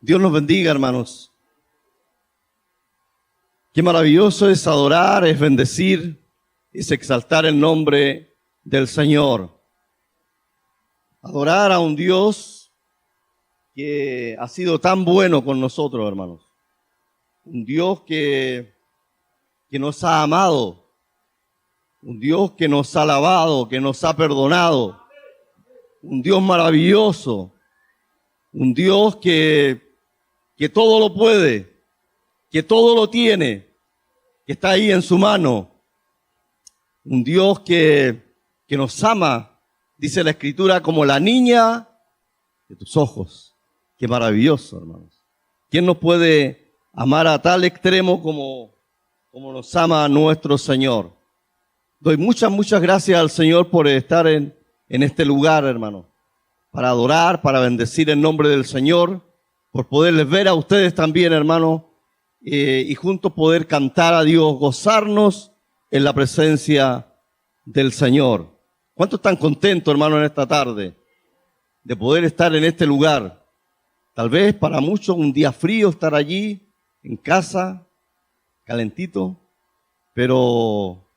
Dios nos bendiga, hermanos. Qué maravilloso es adorar, es bendecir, es exaltar el nombre del Señor. Adorar a un Dios que ha sido tan bueno con nosotros, hermanos. Un Dios que nos ha amado. Un Dios que nos ha lavado, que nos ha perdonado. Un Dios maravilloso. Un Dios que todo lo puede, que todo lo tiene, que está ahí en su mano. Un Dios que nos ama, dice la Escritura, como la niña de tus ojos. Qué maravilloso, hermanos. ¿Quién nos puede amar a tal extremo como nos ama nuestro Señor? Doy muchas gracias al Señor por estar en este lugar, hermano, para adorar, para bendecir el nombre del Señor, por poderles ver a ustedes también, hermano, y juntos poder cantar a Dios, gozarnos en la presencia del Señor. ¿Cuántos están contentos, hermano, en esta tarde de poder estar en este lugar? Tal vez para muchos un día frío estar allí, en casa, calentito, pero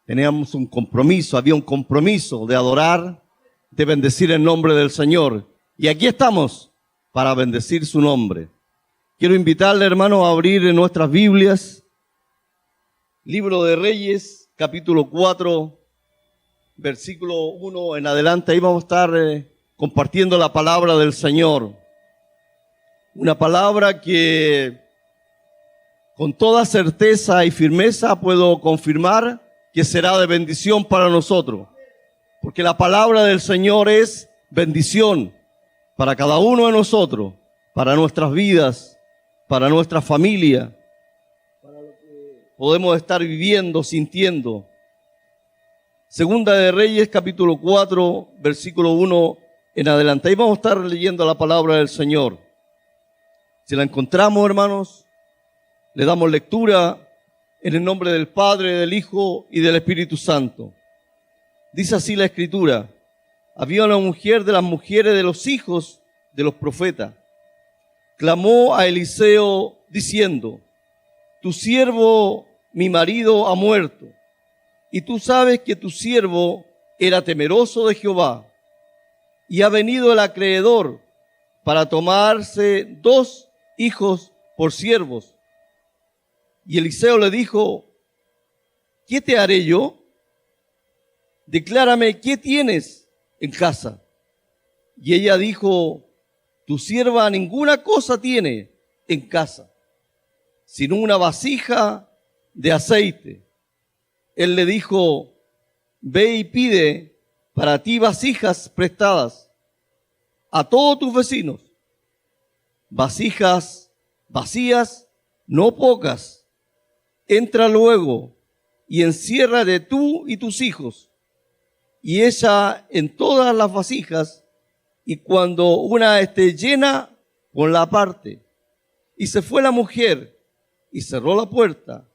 teníamos un compromiso, había un compromiso de adorar, de bendecir el nombre del Señor. Y aquí estamos para bendecir su nombre. Quiero invitarle, hermano, a abrir en nuestras Biblias, Libro de Reyes, capítulo 4, versículo 1 en adelante. Ahí vamos a estar compartiendo la palabra del Señor. Una palabra que con toda certeza y firmeza puedo confirmar que será de bendición para nosotros. Porque la palabra del Señor es bendición para cada uno de nosotros, para nuestras vidas, para nuestra familia, para lo que podemos estar viviendo, sintiendo. Segunda de Reyes, capítulo 4, versículo 1 en adelante. Ahí vamos a estar leyendo la palabra del Señor. Si la encontramos, hermanos, le damos lectura en el nombre del Padre, del Hijo y del Espíritu Santo. Dice así la Escritura: había una mujer de las mujeres de los hijos de los profetas. Clamó a Eliseo diciendo: tu siervo, mi marido, ha muerto, y tú sabes que tu siervo era temeroso de Jehová, y ha venido el acreedor para tomarse 2 hijos por siervos. Y Eliseo le dijo: ¿qué te haré yo? Declárame, ¿qué tienes en casa? Y ella dijo: tu sierva ninguna cosa tiene en casa, sino una vasija de aceite. Él le dijo: ve y pide para ti vasijas prestadas a todos tus vecinos, vasijas vacías, no pocas. Entra luego y enciérrate tú y tus hijos, y echa en todas las vasijas, y cuando una esté llena, ponla aparte. Y se fue la mujer y cerró la puerta,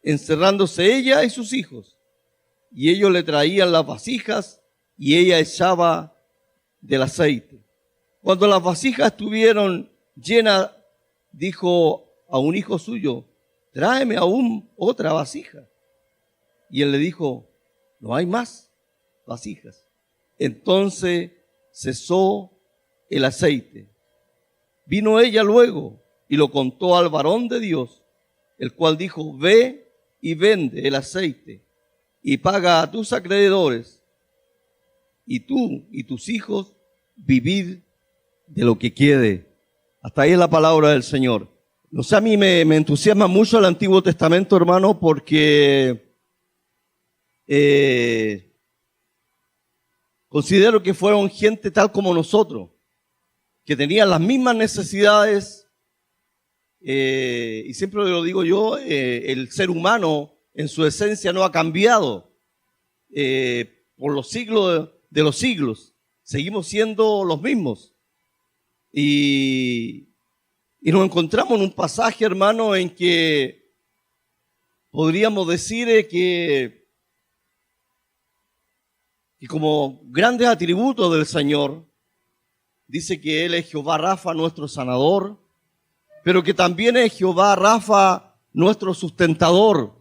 encerrándose ella y sus hijos. Y ellos le traían las vasijas y ella echaba del aceite. Cuando las vasijas estuvieron llenas, dijo a un hijo suyo: tráeme aún otra vasija. Y él le dijo: no hay más vasijas. Entonces cesó el aceite. Vino ella luego y lo contó al varón de Dios, el cual dijo: ve y vende el aceite y paga a tus acreedores, y tú y tus hijos vivid de lo que quede. Hasta ahí es la palabra del Señor. No sé, a mí me entusiasma mucho el Antiguo Testamento, hermano, porque considero que fueron gente tal como nosotros, que tenían las mismas necesidades, y siempre lo digo yo, el ser humano en su esencia no ha cambiado por los siglos de los siglos. Seguimos siendo los mismos. Y nos encontramos en un pasaje, hermano, en que podríamos decir que como grandes atributos del Señor dice que Él es Jehová Rafa, nuestro sanador, pero que también es Jehová Rafa, nuestro sustentador,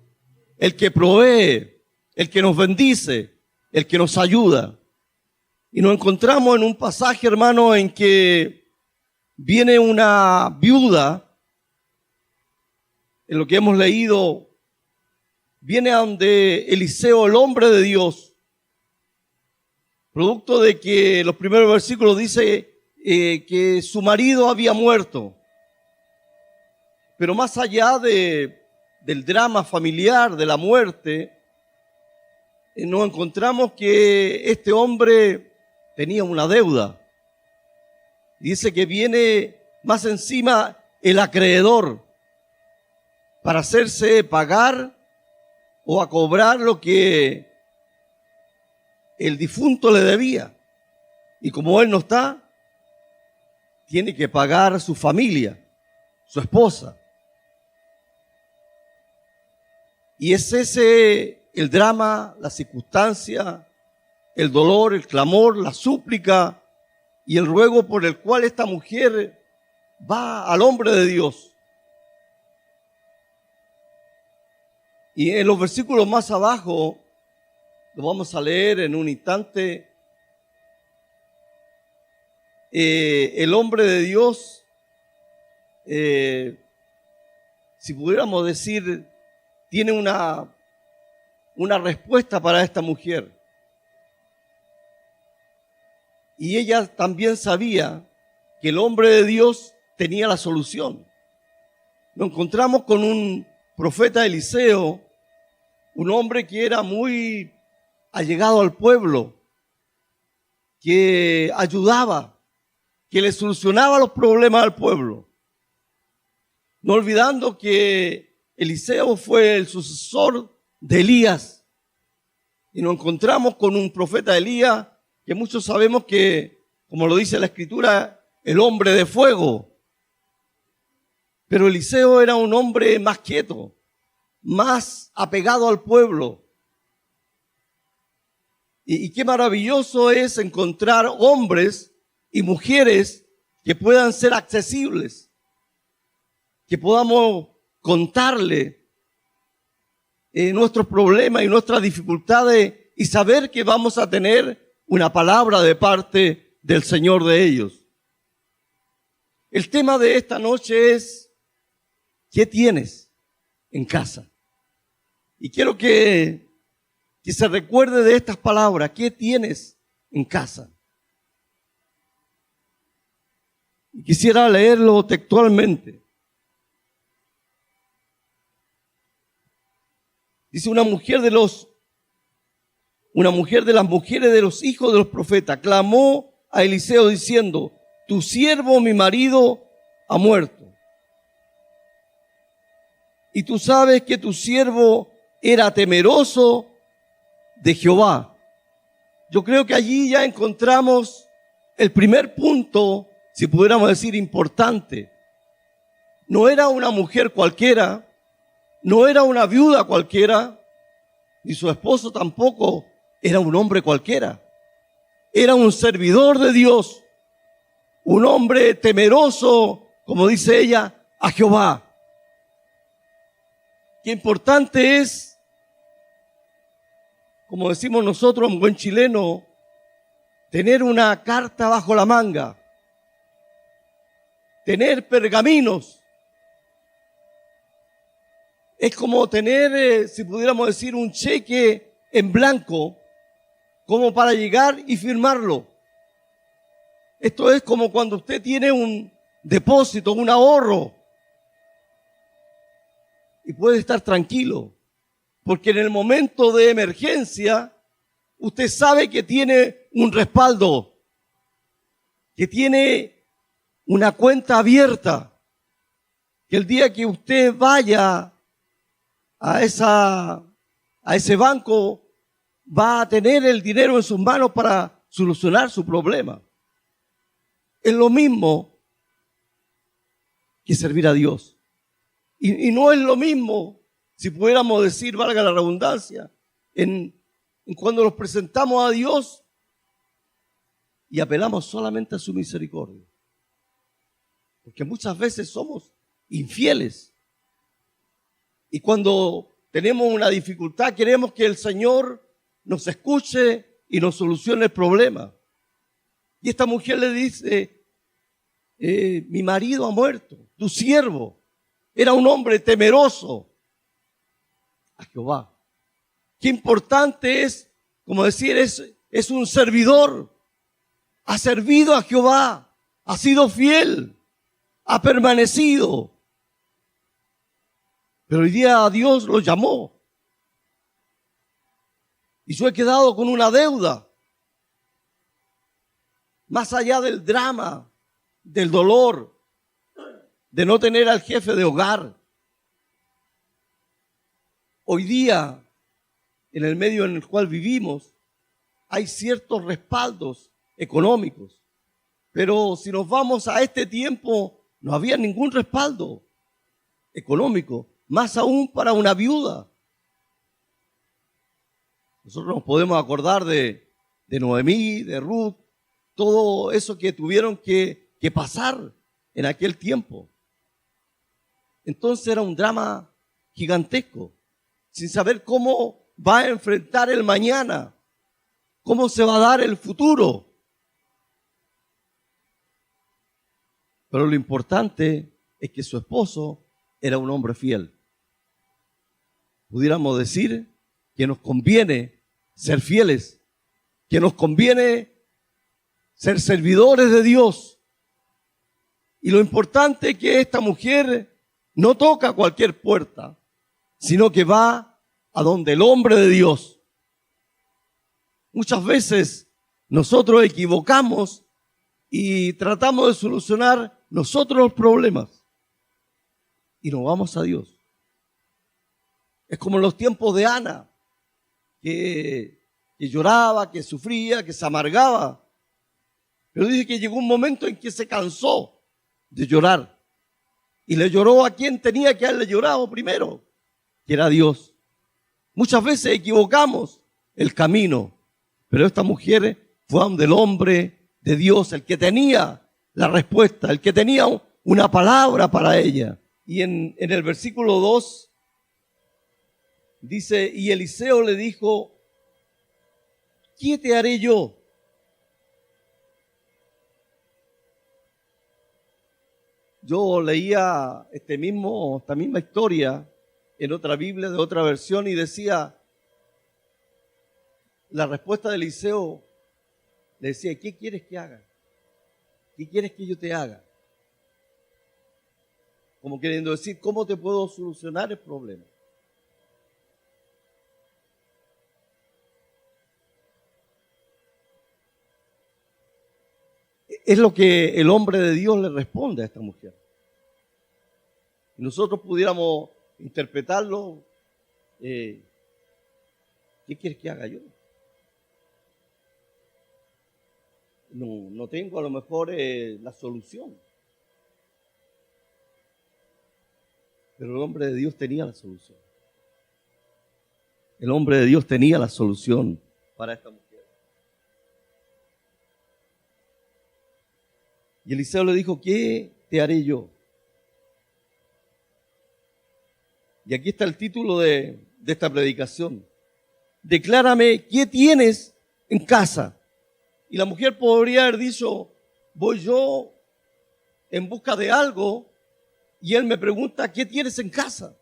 el que provee, el que nos bendice, el que nos ayuda. Y nos encontramos en un pasaje, hermano, en que viene una viuda, en lo que hemos leído, viene a donde Eliseo, el hombre de Dios, producto de que los primeros versículos dice que su marido había muerto. Pero más allá del drama familiar, de la muerte, nos encontramos que este hombre tenía una deuda. Dice que viene más encima el acreedor para hacerse pagar o a cobrar lo que el difunto le debía. Y como él no está, tiene que pagar su familia, su esposa. Y es ese el drama, la circunstancia, el dolor, el clamor, la súplica y el ruego por el cual esta mujer va al hombre de Dios. Y en los versículos más abajo, lo vamos a leer en un instante, el hombre de Dios, si pudiéramos decir, tiene una respuesta para esta mujer. Y ella también sabía que el hombre de Dios tenía la solución. Nos encontramos con un profeta Eliseo, un hombre que era muy allegado al pueblo, que ayudaba, que le solucionaba los problemas al pueblo. No olvidando que Eliseo fue el sucesor de Elías. Y nos encontramos con un profeta Elías que muchos sabemos que, como lo dice la Escritura, el hombre de fuego. Pero Eliseo era un hombre más quieto, más apegado al pueblo. Y qué maravilloso es encontrar hombres y mujeres que puedan ser accesibles, que podamos contarle nuestros problemas y nuestras dificultades y saber que vamos a tener una palabra de parte del Señor de ellos. El tema de esta noche es: ¿qué tienes en casa? Y quiero que se recuerde de estas palabras: ¿qué tienes en casa? Y quisiera leerlo textualmente. Dice: una mujer de las mujeres de los hijos de los profetas clamó a Eliseo diciendo: tu siervo, mi marido, ha muerto. Y tú sabes que tu siervo era temeroso de Jehová. Yo creo que allí ya encontramos el primer punto, si pudiéramos decir, importante. No era una mujer cualquiera, no era una viuda cualquiera, ni su esposo tampoco era un hombre cualquiera. Era un servidor de Dios, un hombre temeroso, como dice ella, a Jehová. Qué importante es, como decimos nosotros en buen chileno, tener una carta bajo la manga, tener pergaminos. Es como tener, si pudiéramos decir, un cheque en blanco, como para llegar y firmarlo. Esto es como cuando usted tiene un depósito, un ahorro, y puede estar tranquilo, porque en el momento de emergencia, usted sabe que tiene un respaldo, que tiene una cuenta abierta, que el día que usted vaya a ese banco, va a tener el dinero en sus manos para solucionar su problema. Es lo mismo que servir a Dios. Y no es lo mismo, si pudiéramos decir, valga la redundancia, en cuando nos presentamos a Dios y apelamos solamente a su misericordia. Porque muchas veces somos infieles. Y cuando tenemos una dificultad, queremos que el Señor nos escuche y nos solucione el problema. Y esta mujer le dice, mi marido ha muerto, tu siervo era un hombre temeroso a Jehová. Qué importante es, como decir, es un servidor. Ha servido a Jehová, ha sido fiel, ha permanecido. Pero hoy día Dios lo llamó. Y yo he quedado con una deuda. Más allá del drama, del dolor, de no tener al jefe de hogar. Hoy día, en el medio en el cual vivimos, hay ciertos respaldos económicos. Pero si nos vamos a este tiempo, no había ningún respaldo económico, más aún para una viuda. Nosotros nos podemos acordar de Noemí, de Ruth, todo eso que tuvieron que pasar en aquel tiempo. Entonces era un drama gigantesco, sin saber cómo va a enfrentar el mañana, cómo se va a dar el futuro. Pero lo importante es que su esposo era un hombre fiel. Pudiéramos decir que nos conviene ser fieles, que nos conviene ser servidores de Dios. Y lo importante es que esta mujer no toca cualquier puerta, sino que va a donde el hombre de Dios. Muchas veces nosotros equivocamos y tratamos de solucionar nosotros los problemas y nos vamos a Dios. Es como en los tiempos de Ana, que lloraba, que sufría, que se amargaba. Pero dice que llegó un momento en que se cansó de llorar y le lloró a quien tenía que haberle llorado primero, que era Dios. Muchas veces equivocamos el camino, pero esta mujer fue donde el hombre de Dios, el que tenía la respuesta, el que tenía una palabra para ella. Y en el versículo 2 dice, y Eliseo le dijo, ¿qué te haré yo? Yo leía esta misma historia en otra Biblia, de otra versión, y decía, la respuesta de Eliseo le decía, ¿qué quieres que haga? ¿Qué quieres que yo te haga? Como queriendo decir, ¿cómo te puedo solucionar el problema? Es lo que el hombre de Dios le responde a esta mujer. Y nosotros pudiéramos interpretarlo, ¿qué quieres que haga yo? No tengo a lo mejor la solución. Pero el hombre de Dios tenía la solución. El hombre de Dios tenía la solución para esta mujer. Y Eliseo le dijo, ¿qué te haré yo? Y aquí está el título de esta predicación. Declárame, ¿qué tienes en casa? Y la mujer podría haber dicho, voy yo en busca de algo y él me pregunta, ¿qué tienes en casa?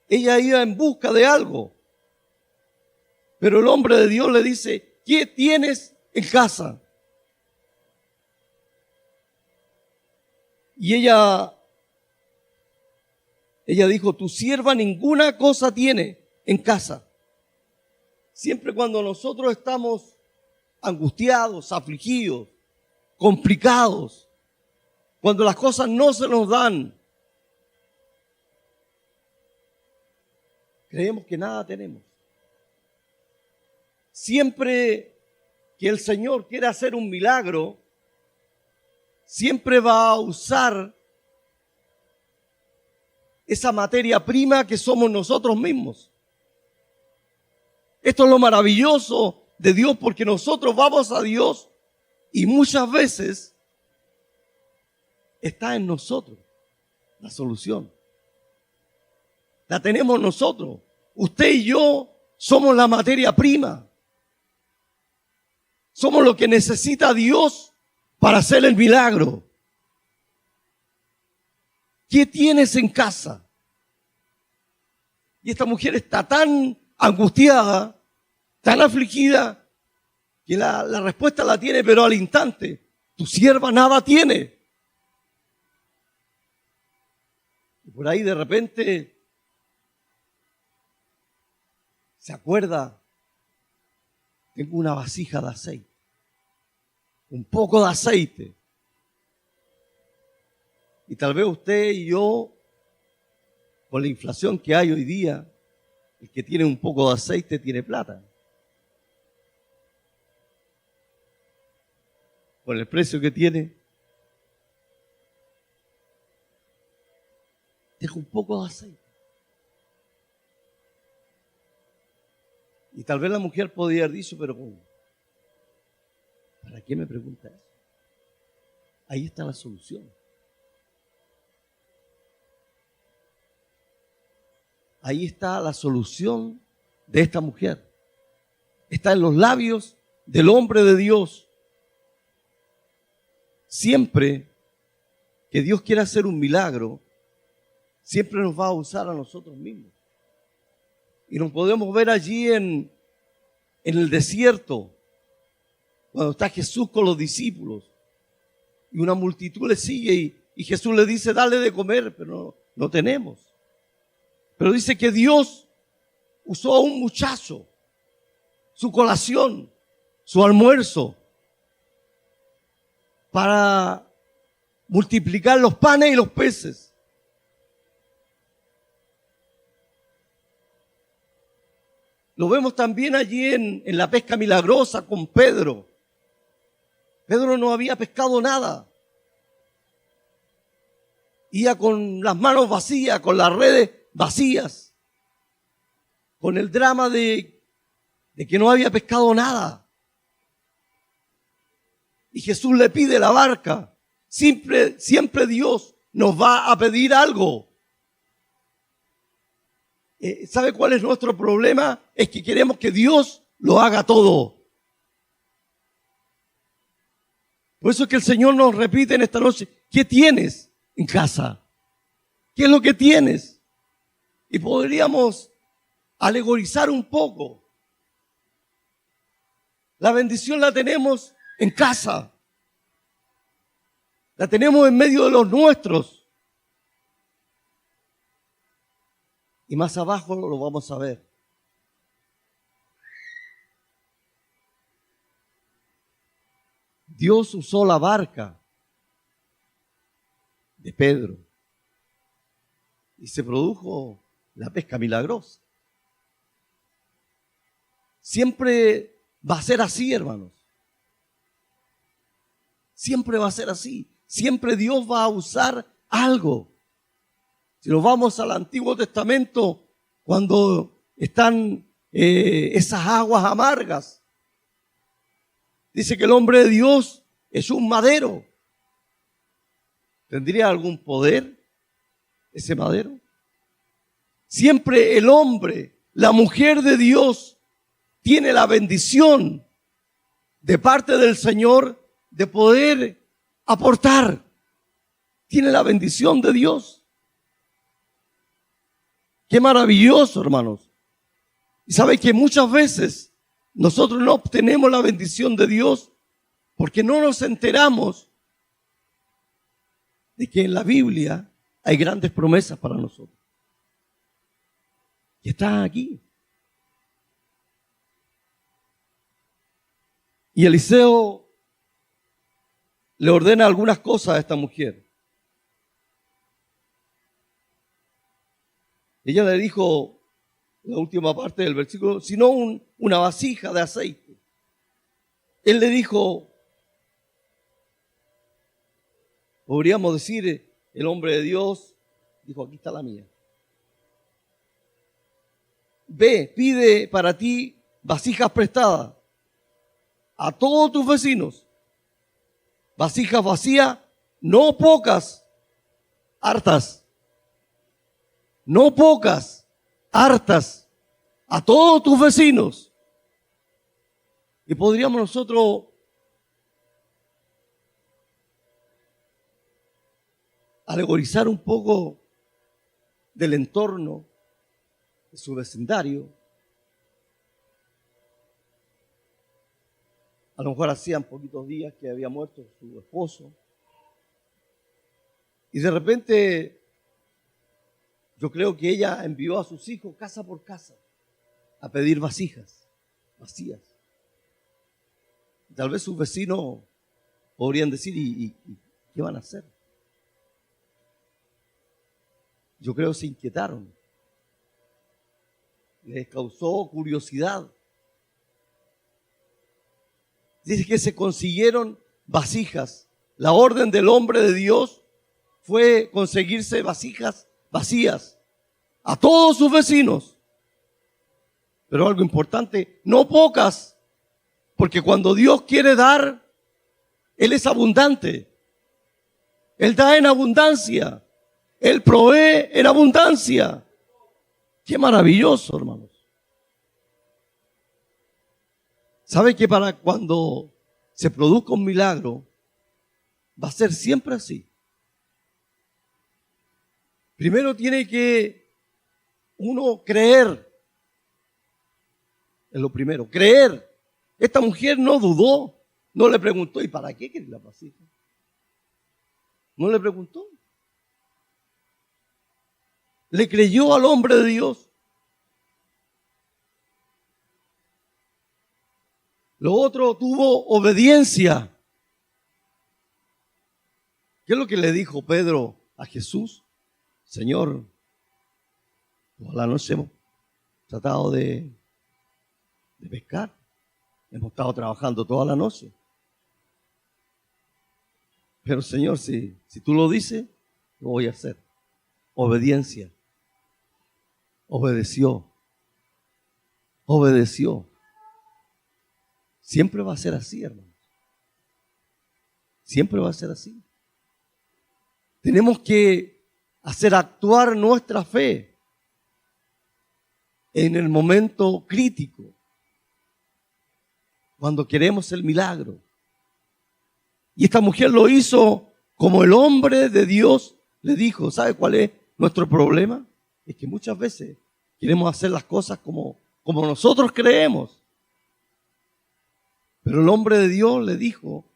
Ella iba en busca de algo. Pero el hombre de Dios le dice, ¿qué tienes en casa? Y ella dijo, tu sierva ninguna cosa tiene en casa. Siempre cuando nosotros estamos angustiados, afligidos, complicados, cuando las cosas no se nos dan, creemos que nada tenemos. Siempre que el Señor quiere hacer un milagro, siempre va a usar esa materia prima que somos nosotros mismos. Esto es lo maravilloso de Dios, porque nosotros vamos a Dios y muchas veces está en nosotros la solución. La tenemos nosotros. Usted y yo somos la materia prima. Somos lo que necesita Dios para hacer el milagro. ¿Qué tienes en casa? Y esta mujer está tan angustiada, tan afligida, que la respuesta la tiene, pero al instante. Tu sierva nada tiene. Y por ahí de repente se acuerda, tengo una vasija de aceite, un poco de aceite. Y tal vez usted y yo, con la inflación que hay hoy día, el que tiene un poco de aceite tiene plata. Con el precio que tiene, deja un poco de aceite. Y tal vez la mujer podría haber dicho, pero ¿cómo? ¿Para qué me pregunta eso? Ahí está la solución. Ahí está la solución de esta mujer. Está en los labios del hombre de Dios. Siempre que Dios quiera hacer un milagro, siempre nos va a usar a nosotros mismos. Y nos podemos ver allí en el desierto, cuando está Jesús con los discípulos, y una multitud le sigue, y Jesús le dice, dale de comer, pero no tenemos. Pero dice que Dios usó a un muchacho, su colación, su almuerzo, para multiplicar los panes y los peces. Lo vemos también allí en la pesca milagrosa con Pedro. Pedro no había pescado nada. Iba con las manos vacías, con las redes vacías, con el drama de que no había pescado nada. Y Jesús le pide la barca. Siempre Dios nos va a pedir algo. ¿Sabe cuál es nuestro problema? Es que queremos que Dios lo haga todo. Por eso es que el Señor nos repite en esta noche, ¿qué tienes en casa? ¿Qué es lo que tienes? Y podríamos alegorizar un poco. La bendición la tenemos en casa. La tenemos en medio de los nuestros. Y más abajo lo vamos a ver. Dios usó la barca de Pedro y se produjo la pesca milagrosa. Siempre va a ser así, hermanos. Siempre va a ser así. Siempre Dios va a usar algo. Si nos vamos al Antiguo Testamento, cuando están esas aguas amargas, dice que el hombre de Dios es un madero. ¿Tendría algún poder ese madero? Siempre el hombre, la mujer de Dios, tiene la bendición de parte del Señor de poder aportar. Tiene la bendición de Dios. Qué maravilloso, hermanos. Y sabe que muchas veces nosotros no obtenemos la bendición de Dios porque no nos enteramos de que en la Biblia hay grandes promesas para nosotros. Y están aquí. Y Eliseo le ordena algunas cosas a esta mujer. Ella le dijo, en la última parte del versículo, sino una vasija de aceite. Él le dijo, podríamos decir, el hombre de Dios dijo, aquí está la mía. Ve, pide para ti vasijas prestadas. a todos tus vecinos vasijas vacías, no pocas, hartas. No pocas, hartas, a todos tus vecinos. Y podríamos nosotros alegorizar un poco del entorno de su vecindario. A lo mejor hacían poquitos días que había muerto su esposo. Y de repente, yo creo que ella envió a sus hijos casa por casa a pedir vasijas vacías. Tal vez sus vecinos podrían decir, ¿y qué van a hacer? Yo creo que se inquietaron. Les causó curiosidad. Dice que se consiguieron vasijas. La orden del hombre de Dios fue conseguirse vasijas vacías a todos sus vecinos. Pero algo importante, no pocas, porque cuando Dios quiere dar, Él es abundante. Él da en abundancia. Él provee en abundancia. Qué maravilloso, hermanos. ¿Sabe que para cuando se produzca un milagro, va a ser siempre así? Primero tiene que uno creer. Es lo primero, creer. Esta mujer no dudó, no le preguntó, ¿y para qué quieres la vasija? No le preguntó. Le creyó al hombre de Dios. Lo otro, tuvo obediencia. ¿Qué es lo que le dijo Pedro a Jesús? Señor, toda la noche hemos tratado de pescar. Hemos estado trabajando toda la noche. Pero Señor, si tú lo dices, lo voy a hacer. Obediencia. Obedeció. Obedeció. Siempre va a ser así, hermanos. Siempre va a ser así. Tenemos que hacer actuar nuestra fe en el momento crítico, cuando queremos el milagro. Y esta mujer lo hizo como el hombre de Dios le dijo. ¿Sabe cuál es nuestro problema? Es que muchas veces queremos hacer las cosas como nosotros creemos. Pero el hombre de Dios le dijo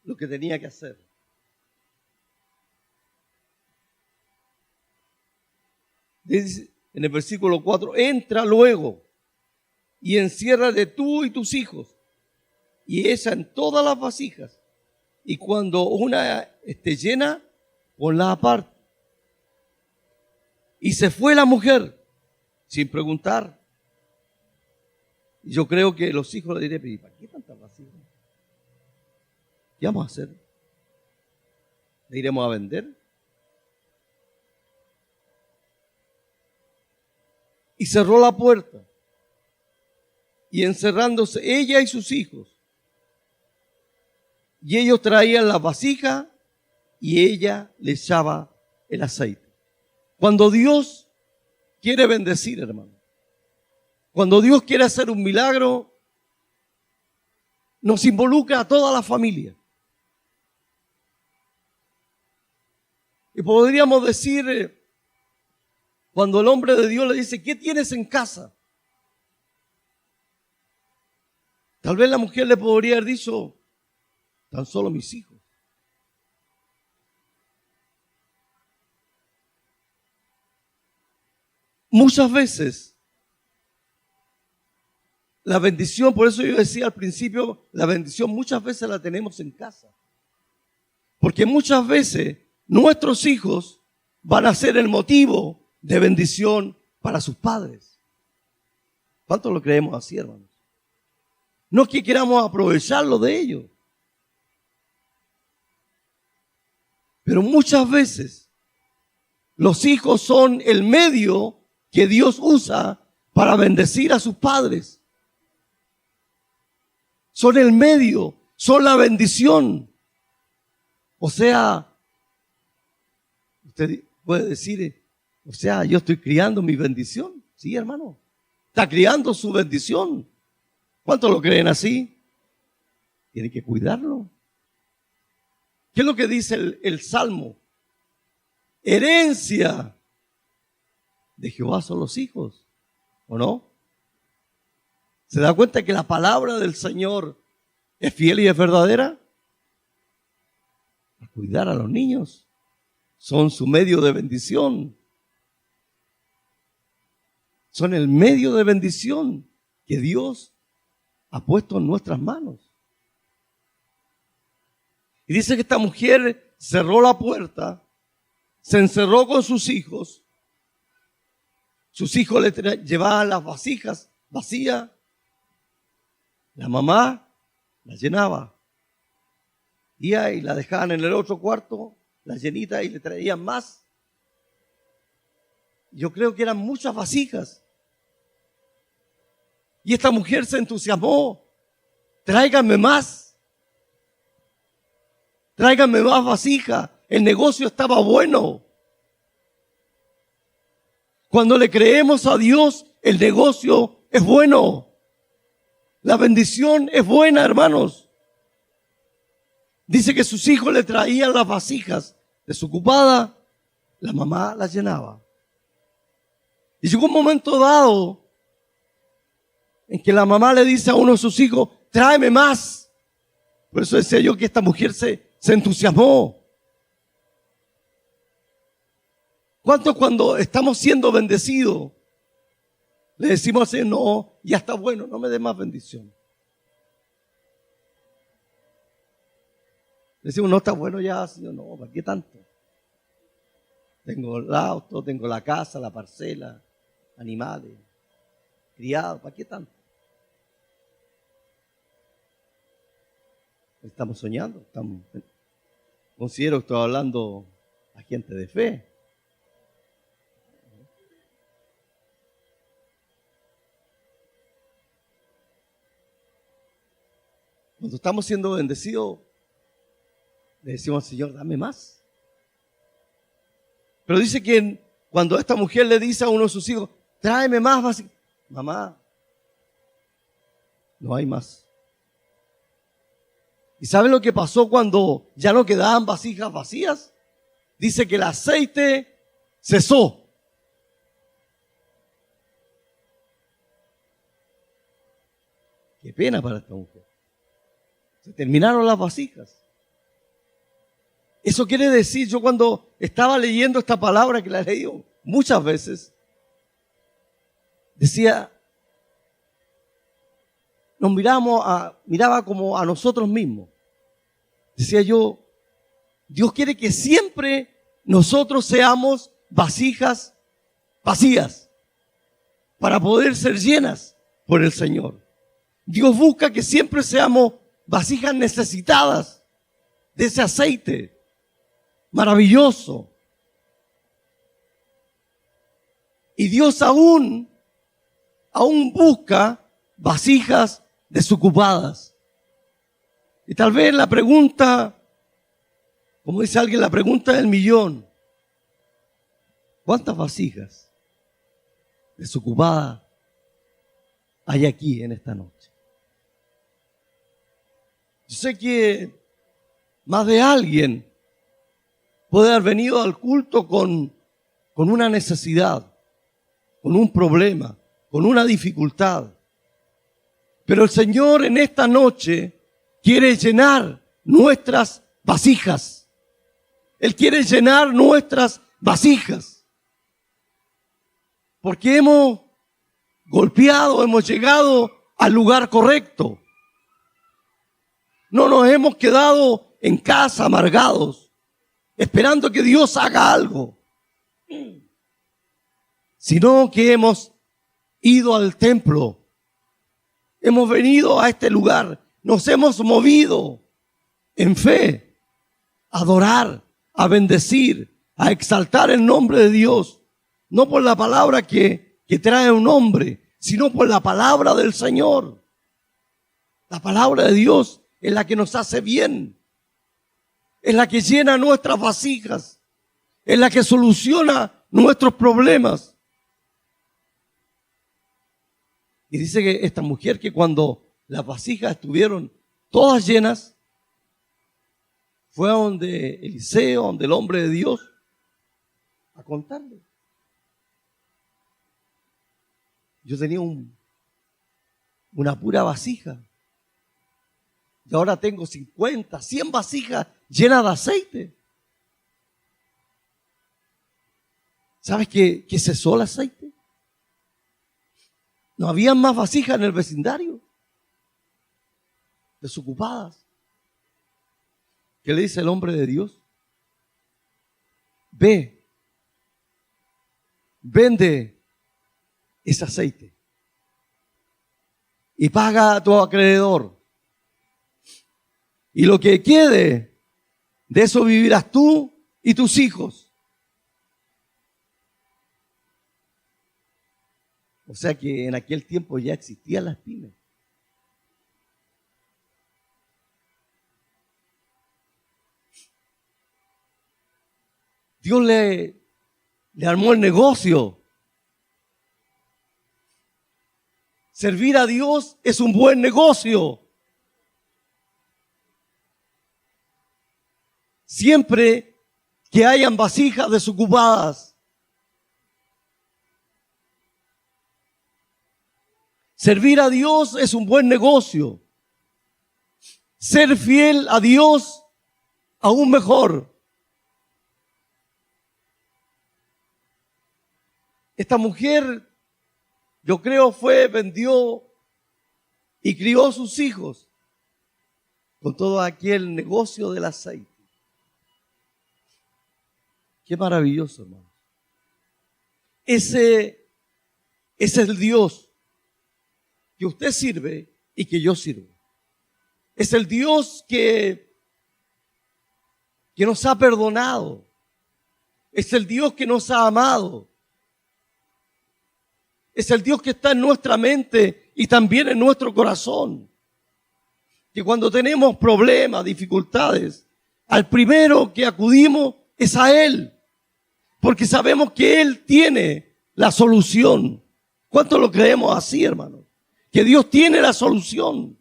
lo que tenía que hacer. Dice en el versículo 4, entra luego y enciérrate tú y tus hijos y echa en todas las vasijas, y cuando una esté llena, ponla aparte. Y se fue la mujer sin preguntar. Y yo creo que los hijos le dirán, ¿para qué tantas vasijas? ¿Qué vamos a hacer? ¿Le iremos a vender? Y cerró la puerta. Y encerrándose ella y sus hijos. Y ellos traían las vasijas y ella le echaba el aceite. Cuando Dios quiere bendecir, hermano, cuando Dios quiere hacer un milagro, nos involucra a toda la familia. Y podríamos decir, cuando el hombre de Dios le dice, ¿qué tienes en casa? Tal vez la mujer le podría haber dicho, tan solo mis hijos. Muchas veces, la bendición, por eso yo decía al principio, la bendición muchas veces la tenemos en casa. Porque muchas veces nuestros hijos van a ser el motivo de bendición para sus padres. ¿Cuánto lo creemos así, hermanos? No es que queramos aprovecharlo de ellos. Pero muchas veces los hijos son el medio que Dios usa para bendecir a sus padres. son el medio, son la bendición. O sea, usted puede decir, o sea, yo estoy criando mi bendición. Sí, hermano, está criando su bendición. ¿Cuántos lo creen así? Tiene que cuidarlo. ¿Qué es lo que dice el Salmo? Herencia de Jehová son los hijos, ¿o no? ¿Se da cuenta que la palabra del Señor es fiel y es verdadera? A cuidar a los niños son su medio de bendición. Son el medio de bendición que Dios ha puesto en nuestras manos. Y dice que esta mujer cerró la puerta, se encerró con sus hijos. Sus hijos le llevaban las vasijas vacías. La mamá la llenaba. Y ahí la dejaban en el otro cuarto, la llenita, y le traían más. Yo creo que eran muchas vasijas. Y esta mujer se entusiasmó. Tráiganme más. Tráiganme más vasijas. El negocio estaba bueno. Cuando le creemos a Dios, el negocio es bueno. La bendición es buena, hermanos. Dice que sus hijos le traían las vasijas desocupadas, la mamá las llenaba. Y llegó un momento dado en que la mamá le dice a uno de sus hijos, tráeme más. Por eso decía yo que esta mujer se entusiasmó. ¿Cuántos cuando estamos siendo bendecidos le decimos así, no, ya está bueno, no me dé más bendición? Le decimos, no está bueno ya, Señor, no, ¿para qué tanto? Tengo el auto, tengo la casa, la parcela, animales, criados, ¿para qué tanto? Estamos soñando, considero que estoy hablando a gente de fe. Cuando estamos siendo bendecidos, le decimos al Señor, dame más. Pero dice que cuando esta mujer le dice a uno de sus hijos, tráeme más, mamá, no hay más. ¿Y saben lo que pasó cuando ya no quedaban vasijas vacías? Dice que el aceite cesó. Qué pena para esta mujer. Se terminaron las vasijas. Eso quiere decir, yo cuando estaba leyendo esta palabra, que la he leído muchas veces, decía, miraba como a nosotros mismos. Decía yo, Dios quiere que siempre nosotros seamos vasijas vacías para poder ser llenas por el Señor. Dios busca que siempre seamos vasijas necesitadas de ese aceite maravilloso. Y Dios aún busca vasijas desocupadas. Y tal vez la pregunta, como dice alguien, la pregunta del millón: ¿cuántas vasijas desocupadas hay aquí en esta noche? Yo sé que más de alguien puede haber venido al culto con una necesidad, con un problema, con una dificultad. Pero el Señor en esta noche quiere llenar nuestras vasijas. Él quiere llenar nuestras vasijas. Porque hemos golpeado, hemos llegado al lugar correcto. No nos hemos quedado en casa amargados, esperando que Dios haga algo, sino que hemos ido al templo, hemos venido a este lugar, nos hemos movido en fe, a adorar, a bendecir, a exaltar el nombre de Dios, no por la palabra que trae un hombre, sino por la palabra del Señor. La palabra de Dios es la que nos hace bien. Es la que llena nuestras vasijas. Es la que soluciona nuestros problemas. Y dice que esta mujer, que cuando las vasijas estuvieron todas llenas, fue a donde Eliseo, donde el hombre de Dios, a contarle. Yo tenía una pura vasija. Y ahora tengo 50, 100 vasijas llenas de aceite. ¿Sabes qué cesó el aceite? No había más vasijas en el vecindario. Desocupadas. ¿Qué le dice el hombre de Dios? Ve, vende ese aceite y paga a tu acreedor. Y lo que quede, de eso vivirás tú y tus hijos. O sea que en aquel tiempo ya existían las pymes. Dios le armó el negocio. Servir a Dios es un buen negocio. Siempre que hayan vasijas desocupadas. Servir a Dios es un buen negocio. Ser fiel a Dios, aún mejor. Esta mujer, yo creo, vendió y crió a sus hijos con todo aquel negocio del aceite. Qué maravilloso, hermano. Ese es el Dios que usted sirve y que yo sirvo. Es el Dios que nos ha perdonado. Es el Dios que nos ha amado. Es el Dios que está en nuestra mente y también en nuestro corazón. Que cuando tenemos problemas, dificultades, al primero que acudimos es a Él. Porque sabemos que Él tiene la solución. ¿Cuánto lo creemos así, hermano? Que Dios tiene la solución.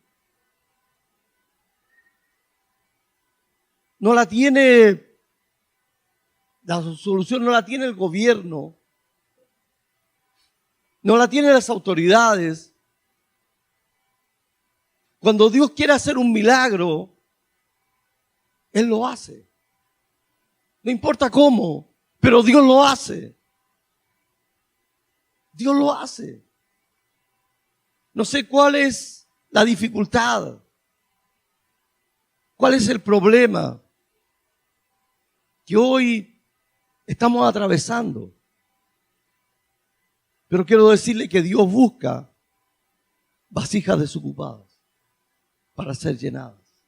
No la tiene, la solución no la tiene el gobierno. No la tienen las autoridades. Cuando Dios quiere hacer un milagro, Él lo hace. No importa cómo, pero Dios lo hace. Dios lo hace. No sé cuál es la dificultad. ¿Cuál es el problema que hoy estamos atravesando? Pero quiero decirle que Dios busca vasijas desocupadas para ser llenadas.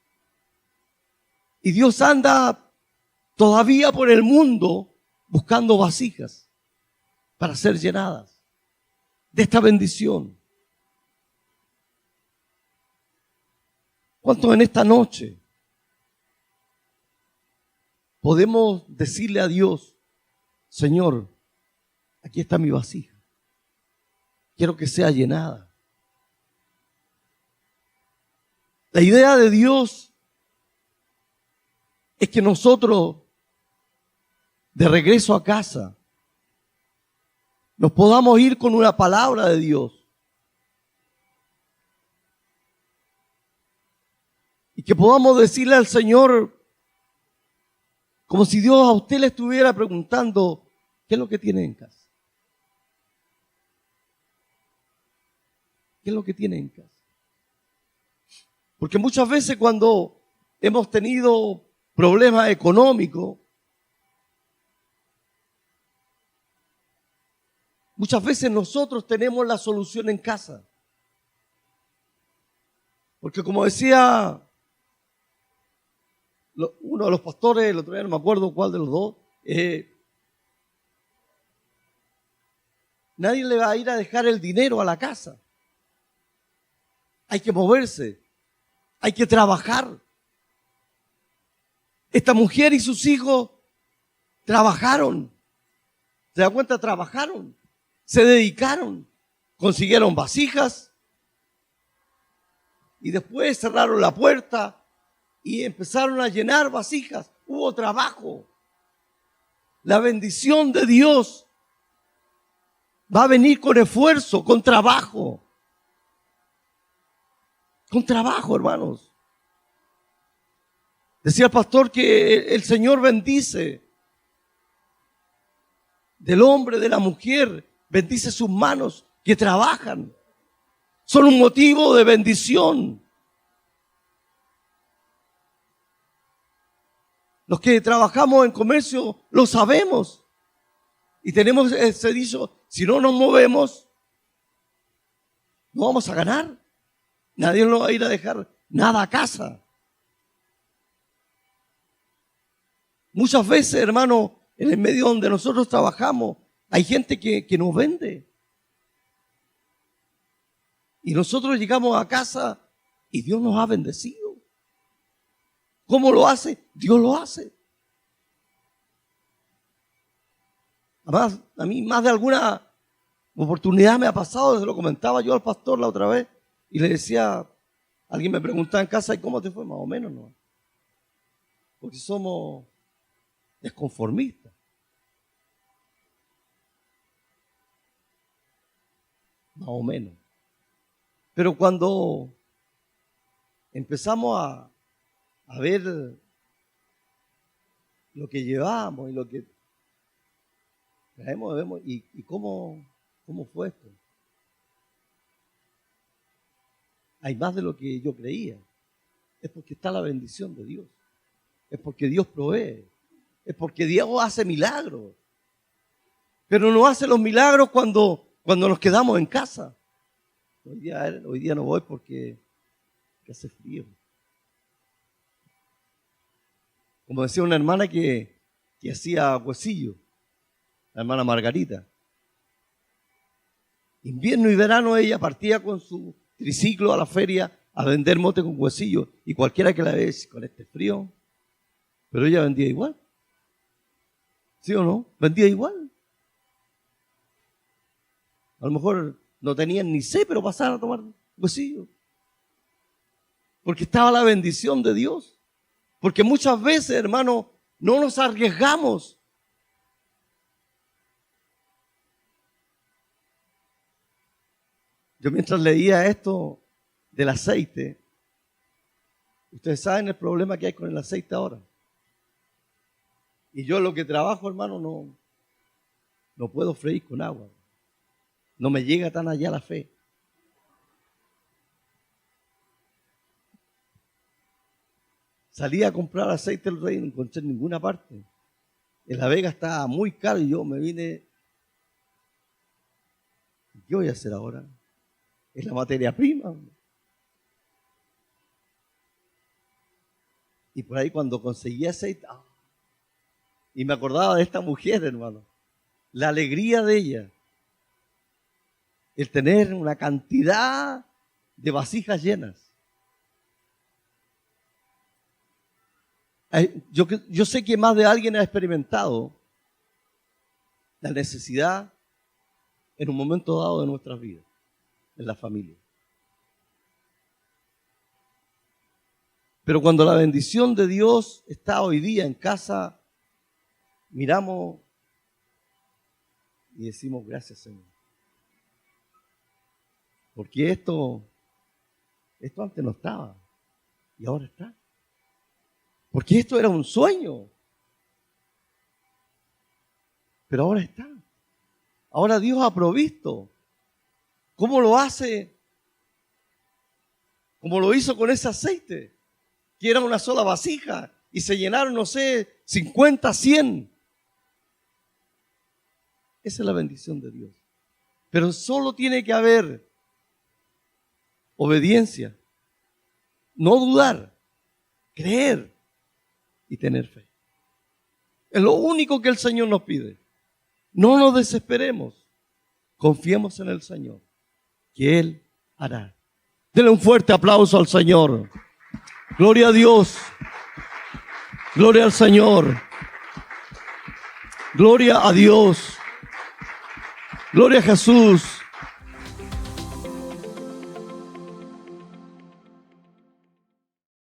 Y Dios anda todavía por el mundo buscando vasijas para ser llenadas de esta bendición. ¿Cuántos en esta noche podemos decirle a Dios, Señor, aquí está mi vasija? Quiero que sea llenada. La idea de Dios es que nosotros, de regreso a casa, nos podamos ir con una palabra de Dios. Y que podamos decirle al Señor, como si Dios a usted le estuviera preguntando, ¿qué es lo que tiene en casa? ¿Qué es lo que tiene en casa? Porque muchas veces cuando hemos tenido problemas económicos, muchas veces nosotros tenemos la solución en casa. Porque como decía uno de los pastores, el otro día no me acuerdo cuál de los dos, nadie le va a ir a dejar el dinero a la casa. Hay que moverse. Hay que trabajar. Esta mujer y sus hijos trabajaron. ¿Se da cuenta? Trabajaron. Se dedicaron. Consiguieron vasijas. Y después cerraron la puerta y empezaron a llenar vasijas. Hubo trabajo. La bendición de Dios va a venir con esfuerzo, con trabajo. Con trabajo, hermanos. Decía el pastor que el Señor bendice del hombre, de la mujer, bendice sus manos que trabajan. Son un motivo de bendición. Los que trabajamos en comercio lo sabemos. Y tenemos ese dicho, si no nos movemos, no vamos a ganar. Nadie nos va a ir a dejar nada a casa. Muchas veces, hermano, en el medio donde nosotros trabajamos, hay gente que nos vende. Y nosotros llegamos a casa y Dios nos ha bendecido. ¿Cómo lo hace? Dios lo hace. Además, a mí más de alguna oportunidad me ha pasado, se lo comentaba yo al pastor la otra vez, y le decía, alguien me preguntaba en casa, ¿y cómo te fue? Más o menos, ¿no? Porque somos desconformistas. Más o menos. Pero cuando empezamos a ver lo que llevamos y lo que traemos, vemos, y cómo fue esto. Hay más de lo que yo creía. Es porque está la bendición de Dios. Es porque Dios provee. Es porque Dios hace milagros. Pero no hace los milagros cuando nos quedamos en casa. Hoy día no voy porque hace frío. Como decía una hermana que hacía huesillo, la hermana Margarita. Invierno y verano ella partía con su triciclo a la feria a vender mote con huesillo. Y cualquiera que la ve con este frío, pero ella vendía igual. ¿Sí o no? Vendía igual. A lo mejor no tenían ni sed, pero pasaban a tomar huesillo. Porque estaba la bendición de Dios. Porque muchas veces, hermano, no nos arriesgamos. Yo mientras leía esto del aceite, ustedes saben el problema que hay con el aceite ahora. Y yo lo que trabajo, hermano, no puedo freír con agua. No me llega tan allá la fe. Salí a comprar aceite del Rey y no encontré en ninguna parte. En La Vega estaba muy caro y yo me vine. ¿Qué voy a hacer ahora? Es la materia prima. Y por ahí cuando conseguí aceite, y me acordaba de esta mujer, hermano, la alegría de ella, el tener una cantidad de vasijas llenas. Yo sé que más de alguien ha experimentado la necesidad en un momento dado de nuestras vidas, en la familia. Pero cuando la bendición de Dios está hoy día en casa, miramos y decimos gracias, Señor. Porque esto antes no estaba y ahora está. Porque esto era un sueño. Pero ahora está. Ahora Dios ha provisto. ¿Cómo lo hace? Como lo hizo con ese aceite, que era una sola vasija y se llenaron, no sé, 50, 100. Esa es la bendición de Dios. Pero solo tiene que haber obediencia, no dudar, creer y tener fe. Es lo único que el Señor nos pide. No nos desesperemos, confiemos en el Señor, que Él hará. Denle un fuerte aplauso al Señor. Gloria a Dios. Gloria al Señor. Gloria a Dios. Gloria a Jesús.